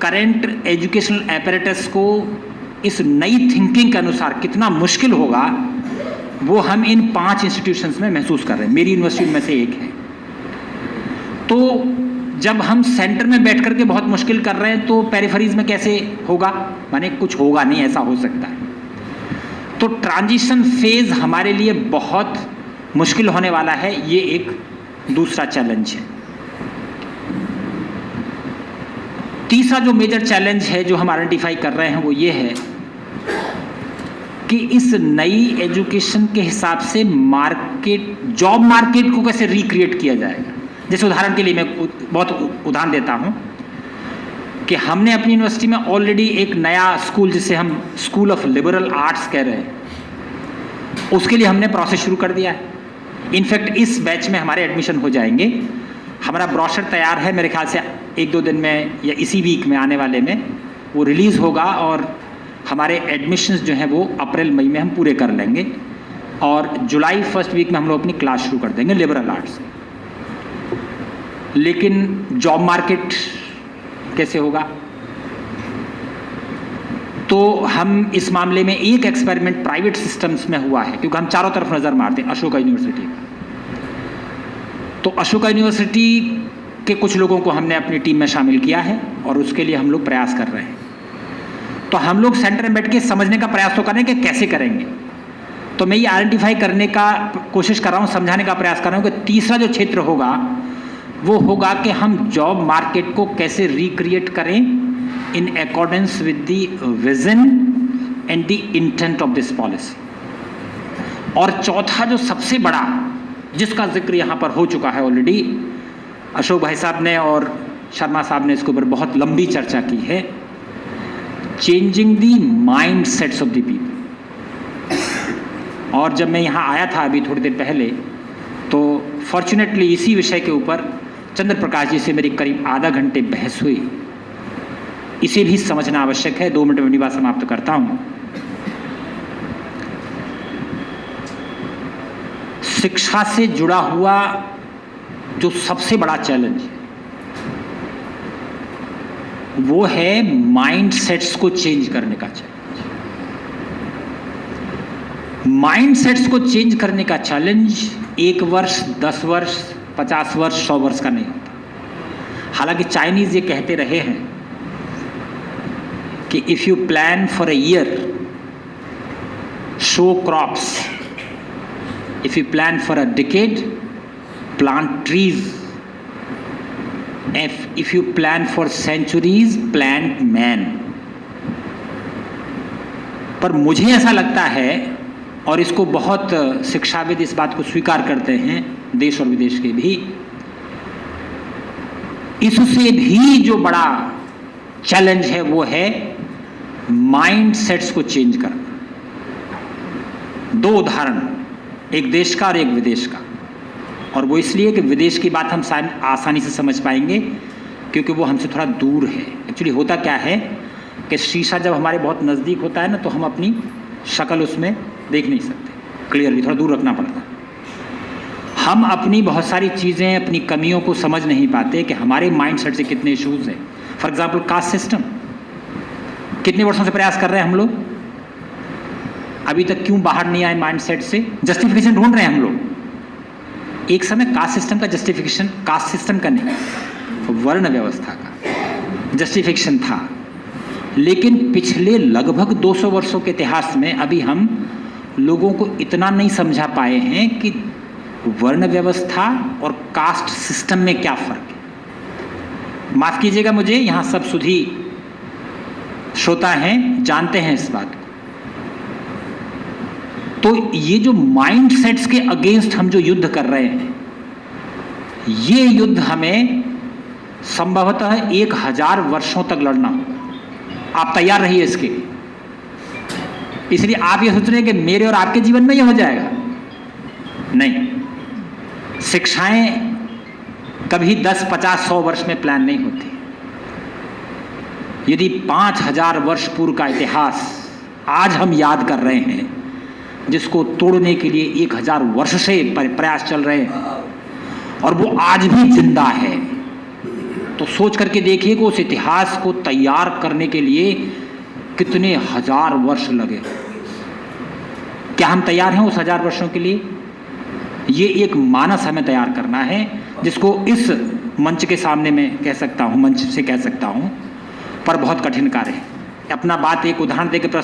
करेंट एजुकेशनल एपरेटस को इस नई थिंकिंग के अनुसार कितना मुश्किल होगा, वो हम इन 5 इंस्टीट्यूशंस में महसूस कर रहे हैं। मेरी यूनिवर्सिटी में से एक है। तो जब हम सेंटर में बैठ करके बहुत मुश्किल कर रहे हैं तो पेरिफेरीज में कैसे होगा, माने कुछ होगा नहीं, ऐसा हो सकता है। तो ट्रांजिशन फेज हमारे लिए बहुत मुश्किल होने वाला है, ये एक दूसरा चैलेंज है। तीसरा जो मेजर चैलेंज है जो हम आइडेंटिफाई कर रहे हैं वो ये है कि इस नई एजुकेशन के हिसाब से मार्केट, जॉब मार्केट को कैसे रिक्रिएट किया जाएगा। जैसे उदाहरण के लिए मैं बहुत उदाहरण देता हूं कि हमने अपनी यूनिवर्सिटी में ऑलरेडी एक नया स्कूल, जिसे हम स्कूल ऑफ लिबरल आर्ट्स कह रहे हैं, उसके लिए हमने प्रोसेस शुरू कर दिया है। इनफैक्ट इस बैच में हमारे एडमिशन हो जाएंगे। हमारा ब्रोशर तैयार है, मेरे ख्याल से 1-2 दिन में या इसी वीक में आने वाले में वो रिलीज़ होगा और हमारे एडमिशन्स जो हैं वो अप्रैल-मई में हम पूरे कर लेंगे और जुलाई फर्स्ट वीक में हम लोग अपनी क्लास शुरू कर देंगे लिबरल आर्ट्स। लेकिन जॉब मार्केट कैसे होगा? तो हम इस मामले में एक एक्सपेरिमेंट प्राइवेट सिस्टम्स में हुआ है, क्योंकि हम चारों तरफ नज़र मारते हैं अशोका यूनिवर्सिटी का। तो अशोका यूनिवर्सिटी के कुछ लोगों को हमने अपनी टीम में शामिल किया है और उसके लिए हम लोग प्रयास कर रहे हैं। तो हम लोग सेंटर में बैठ के समझने का प्रयास तो करें कि कैसे करेंगे। तो मैं ये आइडेंटिफाई करने का कोशिश कर रहा हूँ, समझाने का प्रयास कर रहा हूँ कि तीसरा जो क्षेत्र होगा वो होगा कि हम जॉब मार्केट को कैसे रिक्रिएट करें in accordance with the vision and the intent of this policy. और चौथा जो सबसे बड़ा, जिसका जिक्र यहाँ पर हो चुका है ऑलरेडी, अशोक भाई साहब ने और शर्मा साहब ने इसके ऊपर बहुत लंबी चर्चा की है, changing the mind sets of the people. और जब मैं यहाँ आया था अभी थोड़ी देर पहले, तो फॉर्चुनेटली इसी विषय के ऊपर चंद्र प्रकाश जी से मेरी करीब आधा घंटे बहस हुई। इसे भी समझना आवश्यक है। 2 मिनट में अपनी बात समाप्त करता हूँ। शिक्षा से जुड़ा हुआ जो सबसे बड़ा चैलेंज है वो है माइंड सेट्स को चेंज करने का चैलेंज। माइंड सेट्स को चेंज करने का चैलेंज 1 वर्ष, 10 वर्ष, 50 वर्ष, 100 वर्ष का नहीं होता। हालांकि चाइनीज ये कहते रहे हैं कि if you plan for a year show crops. If you plan for a decade, plant trees. If you plan for centuries, plant man. पर मुझे ऐसा लगता है, और इसको बहुत शिक्षाविद इस बात को स्वीकार करते हैं, देश और विदेश के भी, इससे भी जो बड़ा चैलेंज है वो है माइंड सेट्स को चेंज करना। दो उदाहरण, एक देश का और एक विदेश का, और वो इसलिए कि विदेश की बात हम आसानी से समझ पाएंगे क्योंकि वो हमसे थोड़ा दूर है। एक्चुअली होता क्या है कि शीशा जब हमारे बहुत नज़दीक होता है ना, तो हम अपनी शक्ल उसमें देख नहीं सकते क्लियरली, थोड़ा दूर रखना पड़ता है। हम अपनी बहुत सारी चीज़ें, अपनी कमियों को समझ नहीं पाते कि हमारे माइंड सेट से कितने इश्यूज़ हैं। फॉर एग्जाम्पल कास्ट सिस्टम, कितने वर्षों से प्रयास कर रहे हैं हम लोग, अभी तक क्यों बाहर नहीं आए माइंड सेट से? जस्टिफिकेशन ढूंढ रहे हैं हम लोग। एक समय कास्ट सिस्टम का जस्टिफिकेशन, कास्ट सिस्टम का नहीं, वर्ण व्यवस्था का जस्टिफिकेशन था, लेकिन पिछले लगभग 200 वर्षों के इतिहास में अभी हम लोगों को इतना नहीं समझा पाए हैं कि वर्ण व्यवस्था और कास्ट सिस्टम में क्या फर्क है। माफ कीजिएगा मुझे, यहाँ सब सुधी श्रोता हैं, जानते हैं इस बात को। तो ये जो माइंड सेट्स के अगेंस्ट हम जो युद्ध कर रहे हैं, ये युद्ध हमें संभवतः 1000 वर्षों तक लड़ना होगा। आप तैयार रहिए इसके लिए। इसलिए आप ये सोच रहे हैं कि मेरे और आपके जीवन में ये हो जाएगा, नहीं। शिक्षाएं कभी 10, 50, 100 वर्ष में प्लान नहीं होती। यदि 5000 वर्ष पूर्व का इतिहास आज हम याद कर रहे हैं, जिसको तोड़ने के लिए 1000 वर्ष से प्रयास चल रहे हैं, और वो आज भी जिंदा है, तो सोच करके देखिए कि उस इतिहास को तैयार करने के लिए कितने 1000 वर्ष लगे। क्या हम तैयार हैं उस 1000 वर्षों के लिए? ये एक मानस हमें तैयार करना है, जिसको इस मंच के सामने मैं कह सकता हूँ, मंच से कह सकता हूँ, पर बहुत कठिन कार्य है। अपना बात एक उदाहरण देकर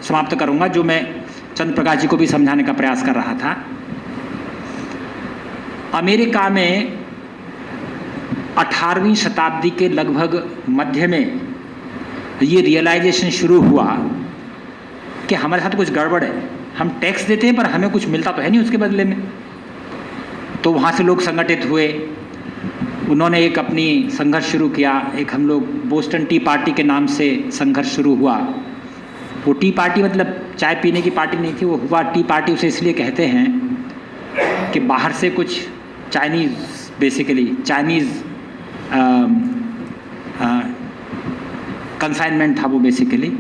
समाप्त करूँगा, जो मैं चंद्र प्रकाश जी को भी समझाने का प्रयास कर रहा था। अमेरिका में 18वीं शताब्दी के लगभग मध्य में ये रियलाइजेशन शुरू हुआ कि हमारे साथ कुछ गड़बड़ है। हम टैक्स देते हैं पर हमें कुछ मिलता तो है नहीं उसके बदले में। तो वहाँ से लोग संगठित हुए, उन्होंने एक अपनी संघर्ष शुरू किया। एक हम लोग बोस्टन टी पार्टी के नाम से संघर्ष शुरू हुआ। वो टी पार्टी मतलब चाय पीने की पार्टी नहीं थी, वो हुआ टी पार्टी। उसे इसलिए कहते हैं कि बाहर से कुछ चाइनीज़, बेसिकली चाइनीज़ कंसाइनमेंट था वो। बेसिकली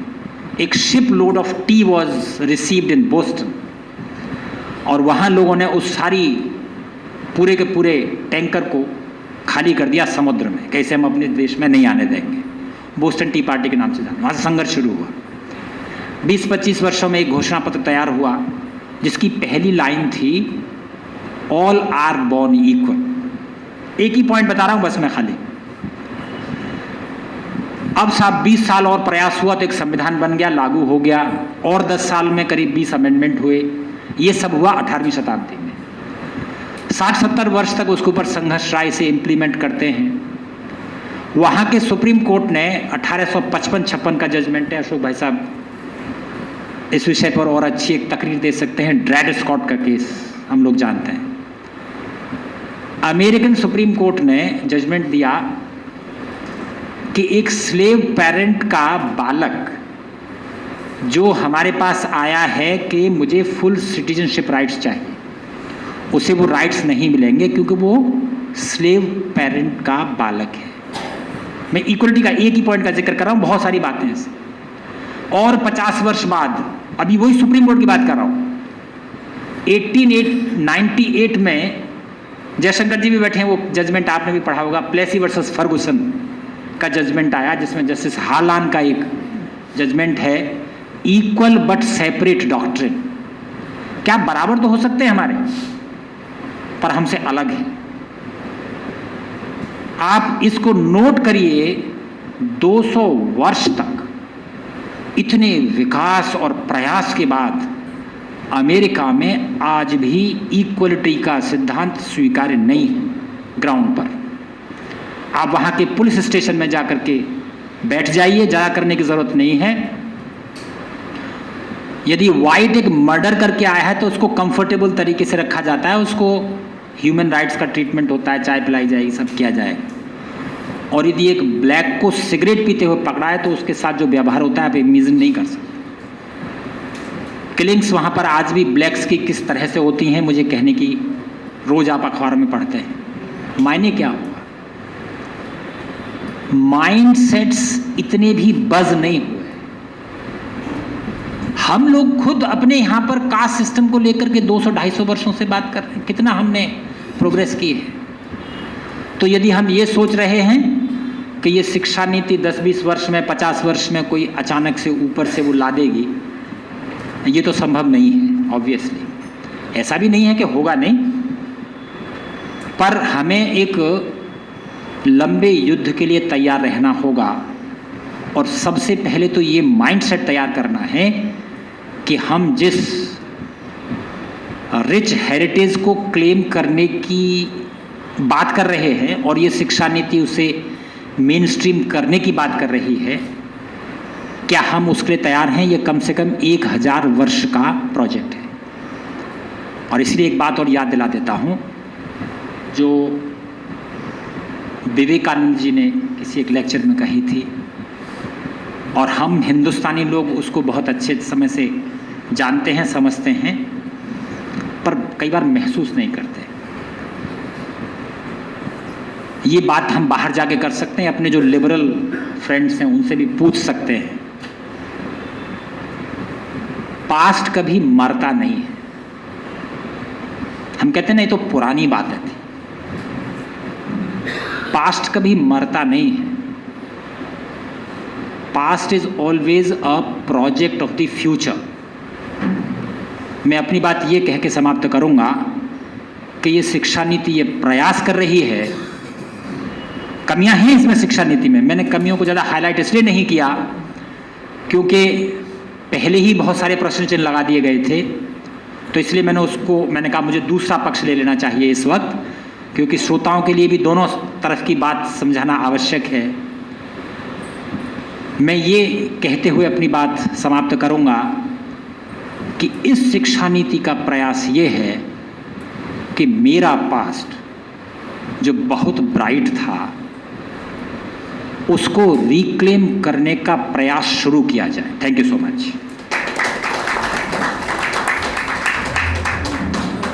एक ship load of T was received in Boston, और वहाँ लोगों ने उस सारी पूरे के पूरे टैंकर को खाली कर दिया समुद्र में। कैसे हम अपने देश में नहीं आने देंगे। बोस्टन टी पार्टी के नाम से जाना, वहाँ से संघर्ष शुरू हुआ। 20-25 वर्षों में एक घोषणा पत्र तैयार हुआ, जिसकी पहली लाइन थी ऑल आर बॉर्न इक्वल। एक ही पॉइंट बता रहा हूँ बस मैं खाली। अब साहब 20 साल और प्रयास हुआ तो एक संविधान बन गया, लागू हो गया, और 10 साल में करीब 20 अमेंडमेंट हुए। ये सब हुआ 18वीं शताब्दी में। 60-70 वर्ष तक उसके ऊपर संघर्ष राय से इम्प्लीमेंट करते हैं। वहाँ के सुप्रीम कोर्ट ने 1855-56 का जजमेंट है, अशोक भाई साहब इस विषय पर और अच्छी एक तकरीर दे सकते हैं। ड्रेड स्कॉट का केस हम लोग जानते हैं। अमेरिकन सुप्रीम कोर्ट ने जजमेंट दिया कि एक स्लेव पेरेंट का बालक जो हमारे पास आया है कि मुझे फुल सिटीजनशिप राइट्स चाहिए, उसे वो राइट्स नहीं मिलेंगे क्योंकि वो स्लेव पेरेंट का बालक है। मैं इक्वलिटी का एक ही पॉइंट का जिक्र कर रहा हूँ, बहुत सारी बातें हैं। और 50 वर्ष बाद, अभी वही सुप्रीम कोर्ट की बात कर रहा हूँ, 1898 में जयशंकर जी भी बैठे हैं, वो जजमेंट आपने भी पढ़ा होगा, प्लेसी वर्सेस फर्गुसन का जजमेंट आया, जिसमें जस्टिस हार्लान का एक जजमेंट है, इक्वल बट सेपरेट डॉक्ट्रिन। क्या बराबर तो हो सकते हैं हमारे, पर हमसे अलग है। आप इसको नोट करिए, 200 वर्ष तक इतने विकास और प्रयास के बाद अमेरिका में आज भी इक्वलिटी का सिद्धांत स्वीकार्य नहीं है ग्राउंड पर। आप वहाँ के पुलिस स्टेशन में जाकर के बैठ जाइए, ज़्यादा करने की ज़रूरत नहीं है। यदि वाइट एक मर्डर करके आया है तो उसको कंफर्टेबल तरीके से रखा जाता है, उसको ह्यूमन राइट्स का ट्रीटमेंट होता है, चाय पिलाई जाएगी, सब किया जाएगा। और यदि एक ब्लैक को सिगरेट पीते हुए पकड़ा है तो उसके साथ जो व्यवहार होता है आप इमेजिन नहीं कर सकते। किलिंग्स वहाँ पर आज भी ब्लैक्स की किस तरह से होती हैं मुझे कहने की, रोज आप अखबार में पढ़ते हैं। मायने क्या हुआ? माइंडसेट्स इतने भी बज नहीं हुए। हम लोग खुद अपने यहाँ पर कास्ट सिस्टम को लेकर के 200-250 वर्षों से बात कर रहे हैं, कितना हमने प्रोग्रेस की है। तो यदि हम ये सोच रहे हैं कि ये शिक्षा नीति 10-20 वर्ष में, 50 वर्ष में कोई अचानक से ऊपर से वो ला देगी, ये तो संभव नहीं है। ऑब्वियसली ऐसा भी नहीं है कि होगा नहीं, पर हमें एक लंबे युद्ध के लिए तैयार रहना होगा। और सबसे पहले तो ये माइंडसेट तैयार करना है कि हम जिस रिच हेरिटेज को क्लेम करने की बात कर रहे हैं और ये शिक्षा नीति उसे मेन स्ट्रीम करने की बात कर रही है, क्या हम उसके लिए तैयार हैं? ये कम से कम 1000 वर्ष का प्रोजेक्ट है। और इसलिए एक बात और याद दिला देता हूँ जो विवेकानंद जी ने किसी एक लेक्चर में कही थी, और हम हिंदुस्तानी लोग उसको बहुत अच्छे समय से जानते हैं, समझते हैं, पर कई बार महसूस नहीं करते। ये बात हम बाहर जाके कर सकते हैं, अपने जो लिबरल फ्रेंड्स हैं उनसे भी पूछ सकते हैं। पास्ट कभी मरता नहीं है। हम कहते हैं नहीं तो पुरानी बातें थी, पास्ट कभी मरता नहीं है। Past is always a project of the future. मैं अपनी बात ये कह के समाप्त करूंगा कि ये शिक्षा नीति ये प्रयास कर रही है, कमियां हैं इसमें शिक्षा नीति में। मैंने कमियों को ज़्यादा हाईलाइट इसलिए नहीं किया क्योंकि पहले ही बहुत सारे प्रश्न चिन्ह लगा दिए गए थे, तो इसलिए मैंने कहा मुझे दूसरा पक्ष ले लेना चाहिए इस वक्त, क्योंकि श्रोताओं के लिए भी दोनों तरफ की बात समझाना आवश्यक है। मैं ये कहते हुए अपनी बात समाप्त करूंगा कि इस शिक्षा नीति का प्रयास ये है कि मेरा पास्ट जो बहुत ब्राइट था उसको रिक्लेम करने का प्रयास शुरू किया जाए। Thank you so much.